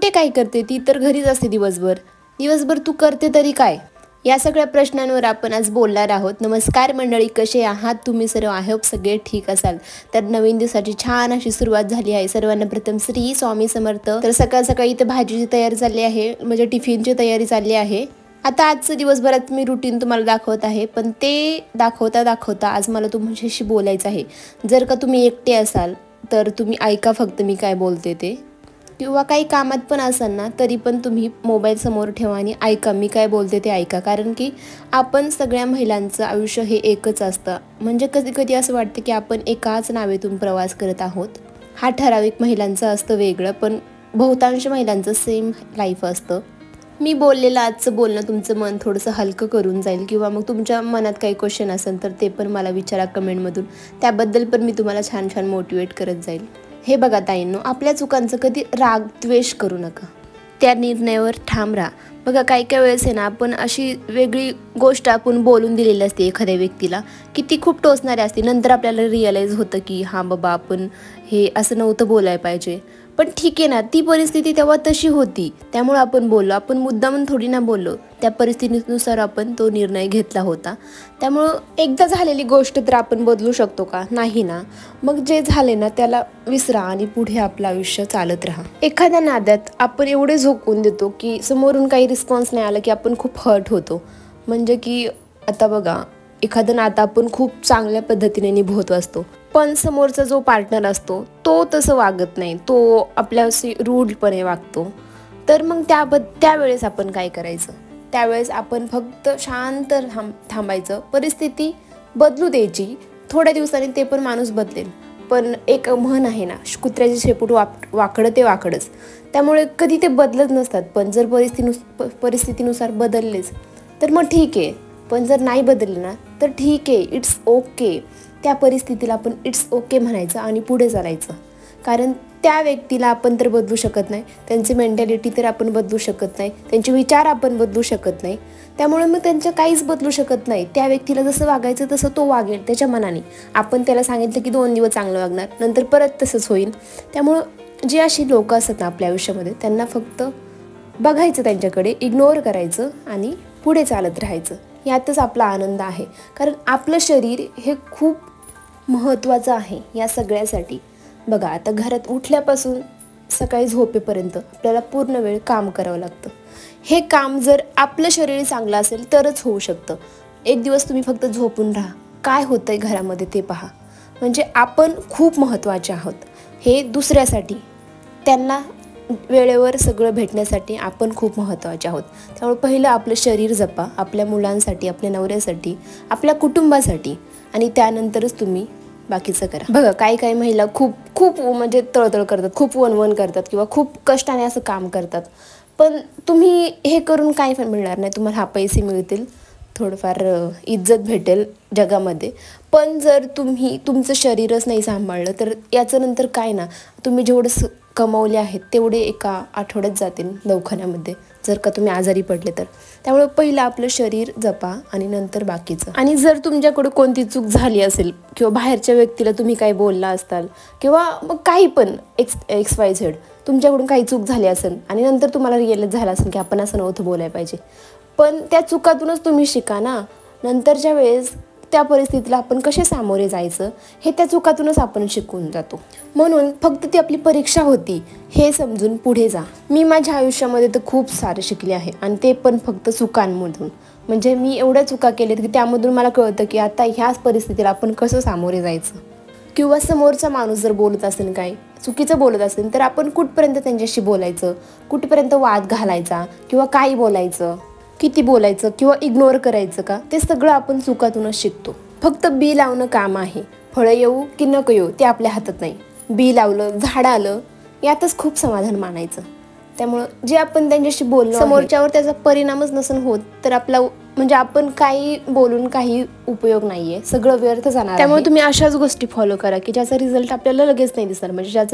करते काय करते, ती तर घरीच असते दिवसभर. दिवसभर तू करते तरी काय? या सगळ्या प्रश्नांवर आपण आज बोलणार आहोत. नमस्कार मंडळी, कसे आहात तुम्ही सर्व? आय होप सगळे ठीक असाल. तर नवीन दिवसाची छान अशी सुरुवात झाली आहे. सर्वांना प्रथम श्री स्वामी समर्थ. तर सकाळ सकाळी इथं भाजीची तयारी चालली आहे, म्हणजे टिफिनची तयारी चालली आहे. आता आजचं दिवसभरात मी रुटीन तुम्हाला दाखवत आहे, पण ते दाखवता आज मला तुमच्याशी बोलायचं आहे. जर का तुम्ही एकटे असाल तर तुम्ही ऐका फक्त मी काय बोलते ते, किंवा काही कामात पण असाल ना तरी पण तुम्ही मोबाईल समोर ठेवा आणि ऐका मी काय बोलते ते ऐका. कारण की आपण सगळ्या महिलांचं आयुष्य हे एकच असतं. म्हणजे कधी कधी असं वाटतं की आपण एकाच नावेतून प्रवास करत आहोत. हा ठराविक महिलांचं असतं वेगळं, पण बहुतांश महिलांचं सेम लाईफ असतं. मी बोललेलं आजचं बोलणं तुमचं मन थोडंसं हलकं करून जाईल, किंवा मग तुमच्या मनात काही क्वेश्चन असेल तर ते पण मला विचारा कमेंटमधून. त्याबद्दल पण मी तुम्हाला छान छान मोटिवेट करत जाईल. हे बघा ताईंनो, आपल्या चुकांचं कधी राग द्वेष करू नका, त्या निर्णयावर ठाम राहा. बघा काही वेळेस आहे ना, आपण अशी वेगळी गोष्ट आपण बोलून दिलेली असते एखाद्या व्यक्तीला की ती खूप टोचणारी असते. नंतर आपल्याला रिअलाईज होतं की हां बाबा, आपण हे असं नव्हतं बोलायला पाहिजे. पण ठीक आहे ना, ती परिस्थिती तेव्हा तशी होती, त्यामुळे आपण बोललो. आपण मुद्दामून थोडी ना बोललो, त्या परिस्थितीनुसार आपण तो निर्णय घेतला होता. त्यामुळं एकदा झालेली गोष्ट तर आपण बदलू शकतो का? नाही ना. मग जे झाले ना त्याला विसरा आणि पुढे आपलं आयुष्य चालत राहा. एखाद्या नाद्यात आपण एवढे झोकून देतो की समोरून काही रिस्पॉन्स नाही आला की आपण खूप हर्ट होतो. म्हणजे की आता बघा, एखादं नातं आपण खूप चांगल्या पद्धतीने निभवत असतो, पण समोरचा जो पार्टनर असतो तो तसं वागत नाही, तो आपल्याशी रूडपणे वागतो. तर मग त्यावेळेस आपण काय करायचं? त्यावेळेस आपण फक्त शांत थांबायचं, परिस्थिती बदलू द्यायची. थोड्या दिवसांनी ते पण माणूस बदलेल. पण एक म्हण आहे ना, कुत्र्याचे शेपूट वाकडं ते वाकडच. त्यामुळे कधी ते बदलत नसतात. पण जर परिस्थितीनुसार बदललेच तर मग ठीक आहे. पण जर नाही बदलले ना तर ठीक आहे, इट्स ओके. त्या परिस्थितीला आपण इट्स ओके म्हणायचं आणि पुढे चालायचं. कारण त्या व्यक्तीला आपण तर बदलू शकत नाही, त्यांची मेंटॅलिटी तर आपण बदलू शकत नाही, त्यांचे विचार आपण बदलू शकत नाही. त्यामुळे मग त्यांचं काहीच बदलू शकत नाही. त्या व्यक्तीला जसं वागायचं तसं तो वागेल त्याच्या मनाने. आपण त्याला सांगितलं की 2 दिवस चांगलं वागणार, नंतर परत तसंच होईल. त्यामुळं जी अशी लोकं असतात ना आपल्या आयुष्यामध्ये, त्यांना फक्त बघायचं, त्यांच्याकडे इग्नोर करायचं आणि पुढे चालत राहायचं. यातच आपला आनंद आहे. कारण आपलं शरीर हे खूप महत्त्वाचं आहे या सगळ्यासाठी. बघा आता घरात उठल्यापासून सकाळी झोपेपर्यंत आपल्याला पूर्ण वेळ काम करावं लागतं. हे काम जर आपलं शरीर चांगलं असेल तरच होऊ शकतं. एक दिवस तुम्ही फक्त झोपून राहा, काय होतंय घरामध्ये ते पहा. म्हणजे आपण खूप महत्त्वाचे आहोत हे दुसऱ्यासाठी. त्यांना वेळेवर सगळं भेटण्यासाठी आपण खूप महत्त्वाचे आहोत. त्यामुळे पहिलं आपलं शरीर जपा, आपल्या मुलांसाठी, आपल्या नवऱ्यासाठी, आपल्या कुटुंबासाठी, आणि त्यानंतरच तुम्ही बाकीचं करा. बघा काही महिला खूप म्हणजे तळतळ करतात, खूप वणवण करतात किंवा खूप कष्टाने असं काम करतात. पण तुम्ही हे करून काही पण मिळणार नाही. तुम्हाला पैसे मिळतील, थोडंफार इज्जत भेटेल जगामध्ये, पण जर तुम्ही तुमचं शरीरच नाही सांभाळलं तर याचं नंतर काय ना, तुम्ही जेवढं कमवले आहेत तेवढे एका आठवड्यात जातील दवाखान्यामध्ये जर का तुम्ही आजारी पडले तर. त्यामुळे पहिलं आपलं शरीर जपा आणि नंतर बाकीचं. आणि जर तुमच्याकडे कोणती चूक झाली असेल किंवा बाहेरच्या व्यक्तीला तुम्ही काही बोलला असाल किंवा मग काही पण XYZ तुमच्याकडून काही चूक झाली असेल आणि नंतर तुम्हाला रिअलाइज झालं असेल की आपण असं नव्हतं बोलायला पाहिजे, पण त्या चुकातूनच तुम्ही शिका ना. नंतरच्या वेळेस त्या परिस्थितीला आपण कसे सामोरे जायचं हे त्या चुकातूनच आपण शिकून जातो. म्हणून फक्त ती आपली परीक्षा होती हे समजून पुढे जा. मी माझ्या आयुष्यामध्ये तर खूप सारे शिकले आहे, आणि ते पण फक्त चुकांमधून. म्हणजे मी एवढ्या चुका केल्यात की त्यामधून मला कळतं की आता ह्याच परिस्थितीला आपण कसं सामोरे जायचं. किंवा समोरचा माणूस जर बोलत असेल, काही चुकीचं बोलत असेल, तर आपण कुठपर्यंत त्यांच्याशी बोलायचं, कुठपर्यंत वाद घालायचा किंवा काही बोलायचं, किती बोलायचं किंवा इग्नोर करायचं का, ते सगळं आपण चुकातूनच शिकतो. फक्त बी लावणं काम आहे, फळं येऊ की नको येऊ ते आपल्या हातात नाही. बी लावलं, झाड आलं, यातच खूप समाधान मानायचं. त्यामुळं जे आपण त्यांच्याशी बोललो समोरच्यावर त्याचा परिणामच नसून होत तर आपला म्हणजे आपण काही बोलून काही उपयोग नाहीये, सगळं व्यर्थ जाणार. त्यामुळे तुम्ही अशाच गोष्टी फॉलो करा की ज्याचा रिझल्ट आपल्याला लगेच नाही दिसणार. म्हणजे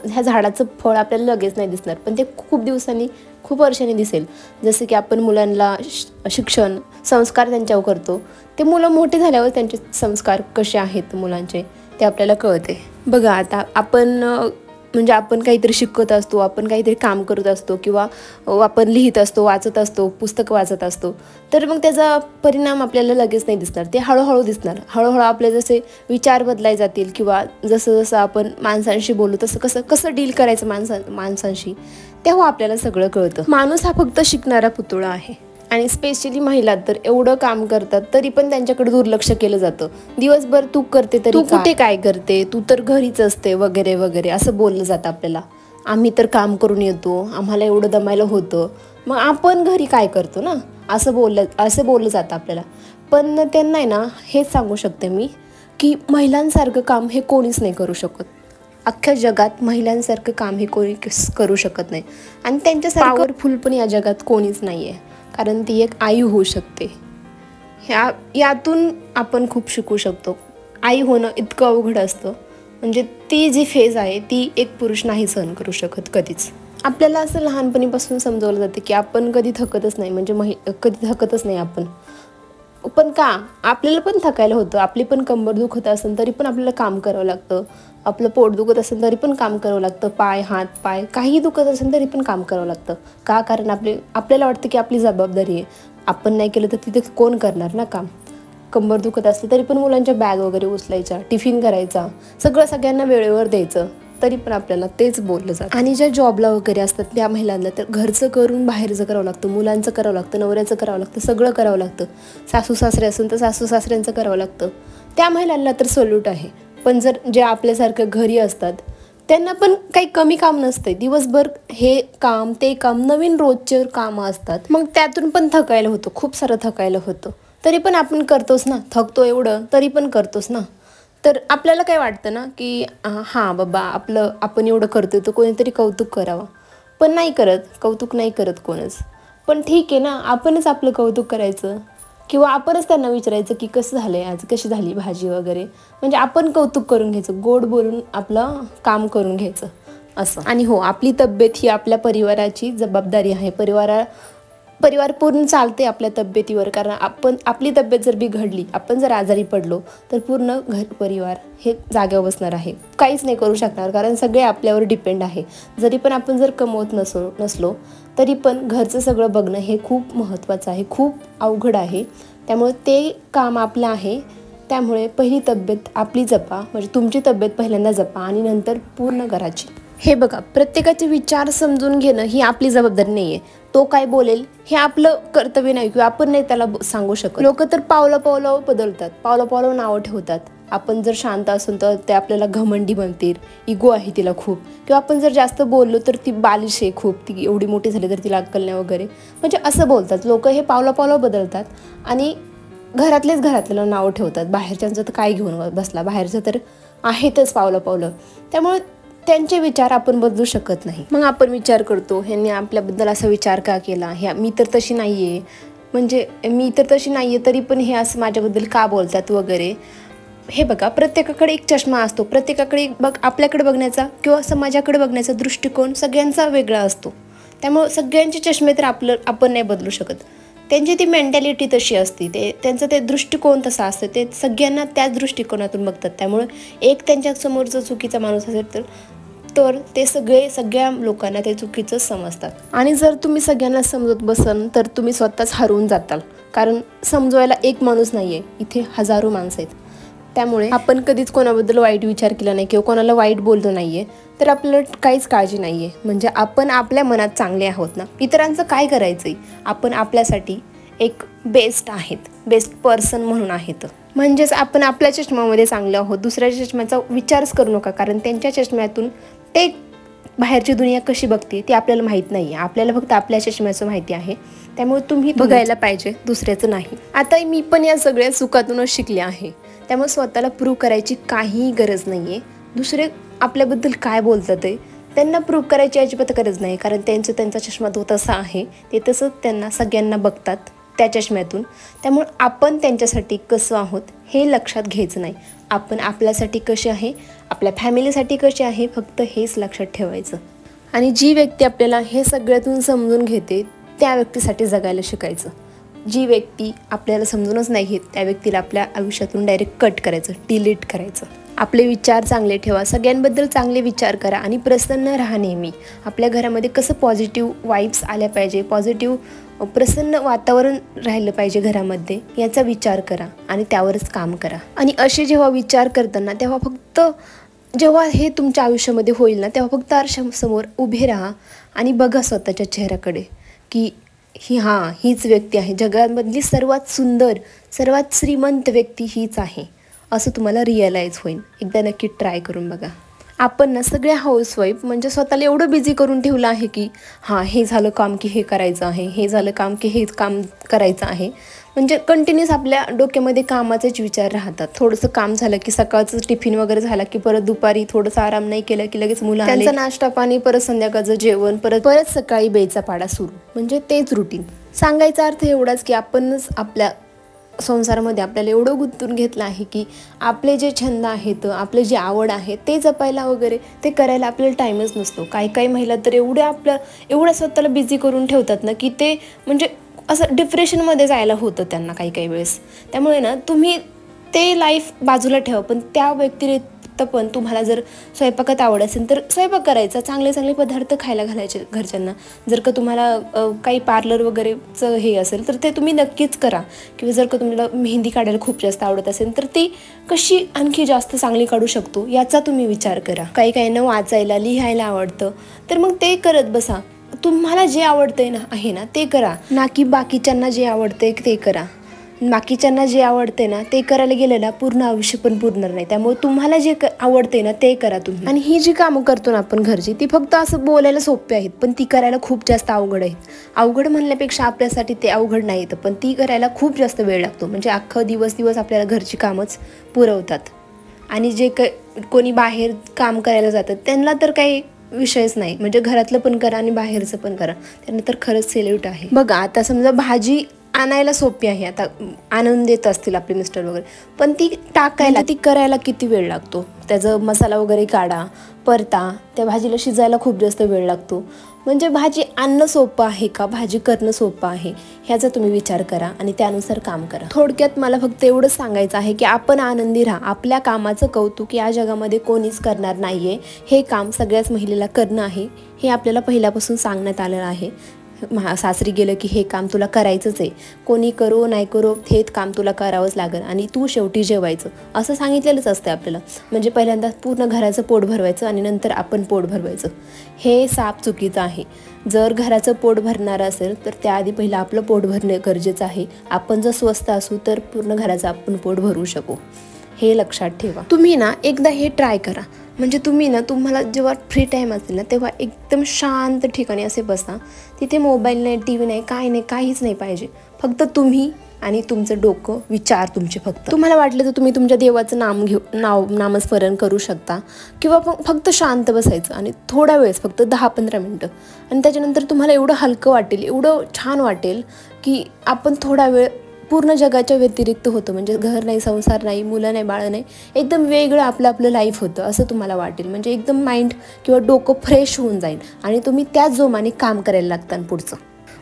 ह्या झाडाचं फळ आपल्याला लगेच नाही दिसणार, पण ते खूप दिवसांनी, खूप वर्षांनी दिसेल. जसं की आपण मुलांना शिक्षण, संस्कार त्यांच्यावर करतो, ते मुलं मोठे झाल्यावर त्यांचे संस्कार कसे आहेत मुलांचे ते आपल्याला कळते. बघा आता आपण म्हणजे आपण काहीतरी शिकत असतो, आपण काहीतरी काम करत असतो किंवा आपण लिहित असतो, वाचत असतो, पुस्तक वाचत असतो, तर मग त्याचा परिणाम आपल्याला लगेच नाही दिसणार, ते हळूहळू दिसणार. हळूहळू आपले जसे विचार बदलाय जातील किंवा जसं जसं आपण माणसांशी बोलू तसं कसं कसं डील करायचं माणसांशी, तेव्हा आपल्याला सगळं कळतं. माणूस हा फक्त शिकणारा पुतळा आहे. आणि स्पेशली महिला तर एवढं काम करतात तरी पण त्यांच्याकडे दुर्लक्ष केलं जातं. दिवसभर तू करते तरी तू कुठे काय करते, तू तर घरीच असते वगैरे वगैरे असं बोललं जातं आपल्याला. आम्ही तर काम करून येतो, आम्हाला एवढं दमायला होतं, मग आपण घरी काय करतो ना, असं बोललं जातं आपल्याला. पण त्यांना आहे ना हेच सांगू शकते मी की महिलांसारखं काम हे कोणीच नाही करू शकत. अख्ख्या जगात महिलांसारखं काम हे कोणी करू शकत नाही. आणि त्यांच्यासारखं पॉवरफुल पण या जगात कोणीच नाही आहे, कारण ती एक आई होऊ शकते. यातून आपण खूप शिकू शकतो. आई होणं इतकं अवघड असतं, म्हणजे ती जी फेज आहे ती एक पुरुष नाही सहन करू शकत कधीच. आपल्याला असं लहानपणीपासून समजवलं जातं की आपण कधी थकतच नाही, म्हणजे कधी थकतच नाही आपण. पण का आपल्याला पण थकायला होतं, आपली पण कंबर दुखत असेल तरी पण आपल्याला काम करावं लागतं, आपलं पोट दुखत असेल तरी पण काम करावं लागतं, हात पाय काही दुखत असेल तरी पण काम करावं लागतं. का? कारण आपल्याला वाटतं की आपली जबाबदारी आहे, आपण नाही केलं तर तिथे कोण करणार ना काम. कंबर दुखत असते तरी पण मुलांच्या बॅग वगैरे उचलायच्या, टिफिन करायचा, सगळ्यांना वेळेवर द्यायचं, तरी पण आपल्याला तेच बोललं जातं. आणि ज्या जॉबला वगैरे असतात त्या महिलांना तर घरचं करून बाहेरचं करावं लागतं, मुलांचं करावं लागतं, नवऱ्याचं करावं लागतं, सगळं करावं लागतं. सासू सासरे असेल तर सासू सासऱ्यांचं करावं लागतं. त्या महिलांना तर सल्यूट आहे. पण जर जे आपल्यासारखं घरी असतात त्यांना पण काही कमी काम नसते. दिवसभर हे काम ते काम नवीन रोजचे कामं असतात, मग त्यातून पण थकायला होतं, खूप सारं थकायला होतं. तरी पण आपण करतोच ना, थकतो एवढं तरी पण करतोच ना. तर आपल्याला काय वाटतं ना की हां बाबा आपण एवढं करतोय तर कोणीतरी कौतुक करावं, पण नाही करत, कौतुक नाही करत कोणच. पण ठीक आहे ना, आपणच आपलं कौतुक करायचं किंवा आपणच त्यांना विचारायचं की कसं झालंय आज, कशी झाली भाजी वगैरे, म्हणजे आपण कौतुक करून घ्यायचं, गोड बोलून आपलं काम करून घ्यायचं असं. आणि हो, आपली तब्येत ही आपल्या परिवाराची जबाबदारी आहे. परिवार पूर्ण चालते आपल्या तब्येतीवर, कारण आपली तब्येत जर बिघडली, आपण जर आजारी पडलो तर पूर्ण घर परिवार हे जागेवर बसणार आहे, काहीच नाही करू शकणार, कारण सगळे आपल्यावर डिपेंड आहे. जरी पण आपण जर कमवत नसलो तरी पण घरचं सगळं बघणं हे खूप महत्त्वाचं आहे, खूप अवघड आहे. त्यामुळे ते काम आपलं आहे. त्यामुळे पहिली तब्येत आपली जपा, म्हणजे तुमची तब्येत पहिल्यांदा जपा आणि नंतर पूर्ण घराची. हे बघा, प्रत्येकाचे विचार समजून घेणं ही आपली जबाबदारी नाही आहे. तो काय बोलेल हे आपलं कर्तव्य नाही किंवा आपण नाही त्याला सांगू शकत. लोक तर पावलं बदलतात, पावलं नावं ठेवतात. आपण जर शांत असून तर ते आपल्याला घमंडी बनतील, इगो आहे तिला खूप, किंवा आपण जर जास्त बोललो तर ती बालिश आहे खूप, ती एवढी मोठी झाली तर तिला अक्कल नाही वगैरे, म्हणजे असं बोलतात लोक. हे पावलं बदलतात आणि घरातल्याला नावं ठेवतात. बाहेरच्यांचं तर काय घेऊन बसला, बाहेरचं तर आहेतच पावलं. त्यामुळे त्यांचे विचार आपण बदलू शकत नाही. मग आपण विचार करतो, ह्यांनी आपल्याबद्दल असा विचार का केला, मी तर तशी नाहीये, तरी पण हे असं माझ्याबद्दल का बोलतात वगैरे. हे बघा, प्रत्येकाकडे एक चष्मा असतो, प्रत्येकाकडे आपल्याकडे बघण्याचा किंवा समाजाकडे बघण्याचा दृष्टिकोन सगळ्यांचा वेगळा असतो. त्यामुळे सगळ्यांचे चष्मे तर आपण नाही बदलू शकत. त्यांची ती मेंटॅलिटी तशी असते, त्यांचं ते दृष्टिकोन तसा असतं, ते सगळ्यांना त्याच दृष्टिकोनातून बघतात. त्यामुळे एक त्यांच्या समोरचा चुकीचा माणूस असेल तर ते सगळ्या लोकांना ते चुकीचं समजतात. आणि जर तुम्ही सगळ्यांना समजत बसाल तर तुम्ही स्वतःच हरवून जाताल, कारण समजवायला एक माणूस नाही आहे, इथे हजारो माणसं आहेत. त्यामुळे आपण कधीच कोणाबद्दल वाईट विचार केला नाही किंवा कोणाला वाईट बोललो नाही आहे तर आपल्याला काहीच काळजी नाही आहे. म्हणजे आपण आपल्या मनात चांगले आहोत ना, इतरांचं काय करायचं आहे, आपण आपल्यासाठी एक बेस्ट पर्सन म्हणून आहेत. म्हणजेच आपण आपल्या चष्म्यामध्ये चांगले आहोत, दुसऱ्याच्या चष्म्याचा विचारच करू नका, कारण त्यांच्या चष्म्यातून ते बाहेरची दुनिया कशी बघते ती आपल्याला माहीत नाही आहे, आपल्याला फक्त आपल्या चष्म्याचं माहिती आहे. त्यामुळे तुम्ही बघायला पाहिजे, दुसऱ्याचं नाही. आता मी पण या सगळ्या चुकातूनच शिकले आहे. त्यामुळे स्वतःला प्रूव्ह करायची काहीही गरज नाही आहे. दुसरे आपल्याबद्दल काय बोलतात आहे त्यांना प्रूव्ह करायची अजिबात गरज नाही, कारण त्यांचा चष्मा तो तसा आहे, ते तसंच त्यांना सगळ्यांना बघतात त्या चष्म्यातून. त्यामुळे आपण त्यांच्यासाठी कसं आहोत हे लक्षात घ्यायचं नाही, आपण आपल्यासाठी कसे आहे, आपल्या फॅमिलीसाठी कसे आहे, फक्त हेच लक्षात ठेवायचं. आणि जी व्यक्ती आपल्याला हे सगळ्यातून समजून घेते त्या व्यक्तीसाठी जगायला शिकायचं. जी व्यक्ती आपल्याला समजूनच नाही घेत त्या व्यक्तीला आपल्या आयुष्यातून डायरेक्ट कट करायचं, डिलीट करायचं. आपले विचार चांगले ठेवा, सगळ्यांबद्दल चांगले विचार करा आणि प्रसन्न राहा नेहमी. आपल्या घरामध्ये कसं पॉझिटिव्ह वाईब्स आल्या पाहिजे, पॉझिटिव्ह प्रसन्न वातावरण राहिलं पाहिजे घरामध्ये, याचा विचार करा आणि त्यावरच काम करा. आणि असे जेव्हा विचार करताना तेव्हा फक्त जेव्हा हे तुमच्या आयुष्यामध्ये होईल ना, तेव्हा फक्त आरशासमोर उभे राहा आणि बघा स्वतःच्या चेहऱ्याकडे की हीच व्यक्ती आहे, जगामधली सर्वात सुंदर, सर्वात श्रीमंत व्यक्ती हीच आहे, असं तुम्हाला रिअलाईज होईल. एकदा नक्की ट्राय करून बघा. आपण ना सगळ्या हाऊसवाईफ म्हणजे स्वतःला एवढं बिझी करून ठेवलं आहे की हे झालं काम की हे करायचं आहे, हे झालं काम की हे काम करायचं आहे. म्हणजे कंटिन्यूस आपल्या डोक्यामध्ये कामाचेच विचार राहतात. थोडंसं काम झालं की सकाळचं टिफिन वगैरे झाला की परत दुपारी थोडंसं आराम नाही केलं की लगेच मुलं त्यांचा नाश्ता पाणी, परत संध्याकाळचं जेवण, परत सकाळी बेचा पाडा सुरू. म्हणजे तेच रुटीन. सांगायचा अर्थ एवढाच की आपणच आपल्या संसारामध्ये आपल्याला एवढं गुंतून घेतलं आहे की आपले जे छंद आहेत, आपले जे आवड आहे ते जपायला वगैरे ते करायला आपल्याला टाईमच नसतो. काही महिला तर एवढ्या स्वतःला बिझी करून ठेवतात ना की ते म्हणजे असं डिप्रेशनमध्ये जायला होतं त्यांना काही वेळेस. त्यामुळे ना तुम्ही ते लाईफ बाजूला ठेवा, पण त्या व्यतिरिक्त पण तुम्हाला जर स्वयंपाकात आवड असेल तर स्वयंपाक करायचा, चांगले पदार्थ खायला घालायचे घरच्यांना. जर का तुम्हाला काही पार्लर वगैरेचं हे असेल तर ते तुम्ही नक्कीच करा. किंवा जर का तुम्हाला मेहंदी काढायला खूप जास्त आवडत असेल तर ती कशी आणखी जास्त चांगली काढू शकतो याचा तुम्ही विचार करा. काहींना वाचायला लिहायला आवडतं तर मग ते करत बसा. तुम्हाला जे आवडतंय ना ते करा, ना की बाकीच्यांना जे आवडतंय ते करा. बाकीच्यांना जे आवडते ना ते करायला गेलं ना पूर्ण आयुष्य पण पुरणार नाही. त्यामुळे तुम्हाला जे आवडते ना ते करा तुम्ही. आणि ही जी कामं करतो ना आपण घरची, ती फक्त असं बोलायला सोपी आहेत पण ती करायला खूप जास्त अवघड आहेत. अवघड म्हणण्यापेक्षा आपल्यासाठी ते अवघड नाही येतं, पण ती करायला खूप जास्त वेळ लागतो. म्हणजे अख्खं दिवस आपल्याला घरची कामच पुरवतात. आणि जे कोणी बाहेर काम करायला जातात त्यांना तर काही विषयच नाही. म्हणजे घरातलं पण करा आणि बाहेरचं पण करा, त्यांना तर खरंच सेल्यूट आहे. बघा आता समजा भाजी आणायला सोपी आहे, आता आणून देत असतील आपले मिस्टर वगैरे, पण ती टाकायला ती करायला किती वेळ लागतो. त्याचा मसाला वगैरे काढा, परता, त्या भाजीला शिजायला खूप जास्त वेळ लागतो. म्हणजे भाजी आणणं सोपं आहे का, भाजी करणं सोपं आहे, ह्याचा तुम्ही विचार करा आणि त्यानुसार काम करा. थोडक्यात मला फक्त एवढंच सांगायचं आहे की आपण आनंदी राहा. आपल्या कामाचं कौतुक या जगामध्ये कोणीच करणार नाहीये. हे काम सगळ्याच महिलेला करणं आहे, हे आपल्याला पहिल्यापासून सांगण्यात आलेलं आहे. सासरी गेलं की हे काम तुला करायचंच आहे, कोणी करो नाही करो हे काम तुला करावंच लागेल आणि तू शेवटी जेवायचं, असं सांगितलेलंच असतं आपल्याला. म्हणजे पहिल्यांदा पूर्ण घराचं पोट भरवायचं आणि नंतर आपण पोट भरवायचं, हे साप चुकीचं आहे. जर घराचं पोट भरणार असेल तर त्याआधी पहिलं आपलं पोट भरणे गरजेचं आहे. आपण जर स्वस्त असू तर पूर्ण घराचं आपण पोट भरू शकू, हे लक्षात ठेवा. तुम्ही ना एकदा हे ट्राय करा. म्हणजे तुम्ही ना तुम्हाला जेव्हा फ्री टाईम असेल ना तेव्हा एकदम शांत ठिकाणी असे बसा. तिथे मोबाईल नाही, टी व्ही नाही, काहीच नाही पाहिजे. फक्त तुम्ही आणि तुमचं डोकं, विचार तुमचे. फक्त तुम्हाला वाटलं तर तुम्ही तुमच्या देवाचं नामस्मरण करू शकता किंवा फक्त शांत बसायचं आणि थोडा वेळेस फक्त 10-15 मिनटं. आणि त्याच्यानंतर तुम्हाला एवढं हलकं वाटेल, एवढं छान वाटेल की आपण थोडा वेळ पूर्ण जगाच्या व्यतिरिक्त होतं. म्हणजे घर नाही, संसार नाही, मुलं नाही, बाळ नाही, एकदम वेगळं आपलं लाईफ होतं असं तुम्हाला वाटेल. म्हणजे एकदम माइंड किंवा डोकं फ्रेश होऊन जाईल आणि तुम्ही त्याच जोमाने काम करायला लागता पुढचं.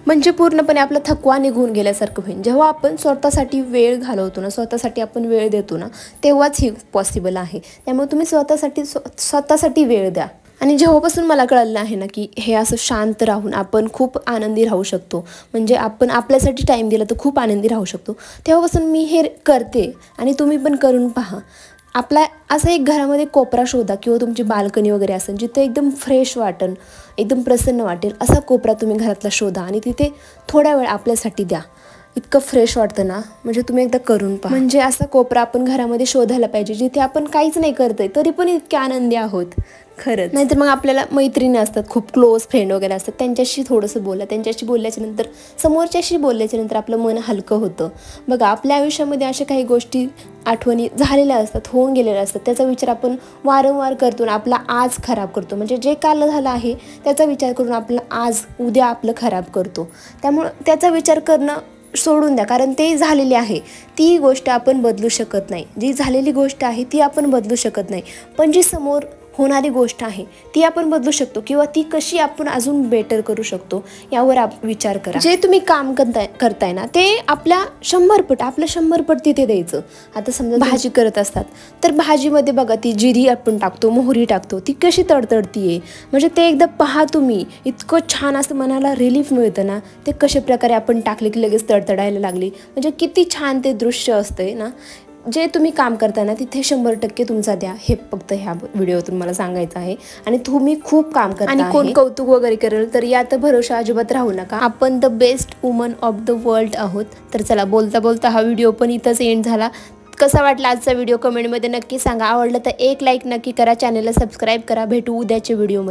म्हणजे पूर्णपणे आपला थकवा निघून गेल्यासारखं होईल. जेव्हा आपण स्वतःसाठी वेळ घालवतो ना, स्वतःसाठी आपण वेळ देतो ना, तेव्हाच हे पॉसिबल आहे. त्यामुळे तुम्ही स्वतःसाठी वेळ द्या. आणि जेव्हापासून मला कळलं आहे ना की हे असं शांत राहून आपण खूप आनंदी राहू शकतो, म्हणजे आपण आपल्यासाठी टाईम दिला तर खूप आनंदी राहू शकतो, तेव्हापासून मी हे करते. आणि तुम्ही पण करून पहा. आपला असं एक घरामध्ये कोपरा शोधा किंवा तुमची बाल्कनी वगैरे असेल जिथे एकदम फ्रेश वाटेल, एकदम प्रसन्न वाटेल, असा कोपरा तुम्ही घरातला शोधा आणि तिथे थोडा वेळ आपल्यासाठी द्या. इतकं फ्रेश वाटतं ना, म्हणजे तुम्ही एकदा करून पहा. म्हणजे असा कोपरा आपण घरामध्ये शोधायला पाहिजे जिथे आपण काहीच नाही करतोय तरी पण इतके आनंदी आहोत खरंच. नाहीतर मग आपल्याला मैत्रिणी असतात, खूप क्लोज फ्रेंड वगैरे असतात, त्यांच्याशी थोडंसं बोला. त्यांच्याशी बोलल्याच्या नंतर, समोरच्याशी बोलल्याच्या नंतर आपलं मन हलकं होतं. बघा आपल्या आयुष्यामध्ये अशा काही गोष्टी, आठवणी झालेल्या असतात, होऊन गेलेल्या असतात, त्याचा विचार आपण वारंवार करतो आणि आपला आज खराब करतो. म्हणजे जे काल झालं आहे त्याचा विचार करून आपलं उद्या आपलं खराब करतो. त्यामुळं त्याचा विचार करणं सोडून द्या, कारण ते झालेले आहे. ती गोष्ट आपण बदलू शकत नाही. जी झालेली गोष्ट आहे ती आपण बदलू शकत नाही, पण जी समोर होणारी गोष्ट आहे ती आपण बदलू शकतो किंवा ती कशी आपण अजून बेटर करू शकतो यावर विचार करा. जे तुम्ही काम करताय ना ते आपल्या 100 पट आपलं 100 पट तिथे द्यायचं. आता समजा भाजी करत असतात तर भाजीमध्ये बघा ती जिरी आपण टाकतो, मोहरी टाकतो, ती कशी तडतडतीये म्हणजे ते एकदा पहा तुम्ही. इतकं छान असं मनाला रिलीफ मिळतं ना ते कशा प्रकारे आपण टाकले की लगेच तडतडायला लागली. म्हणजे किती छान ते दृश्य असतंय ना. जे तुम्ही काम करताना तिथे 100% तुमचा द्या, हे फक्त ह्या व्हिडिओतून मला सांगायचं आहे. आणि तुम्ही खूप काम करता आणि कोण कौतुक वगैरे करेल तर यात भरोसा अजिबात राहू नका. आपण the best woman of the world आहोत. तर चला बोलता बोलता हा व्हिडिओ पण इथंच एंड झाला. कसा वाटला आजचा व्हिडिओ कमेंटमध्ये नक्की सांगा. आवडलं तर एक लाईक नक्की करा, चॅनलला सबस्क्राईब करा. भेटू उद्याच्या व्हिडिओमध्ये.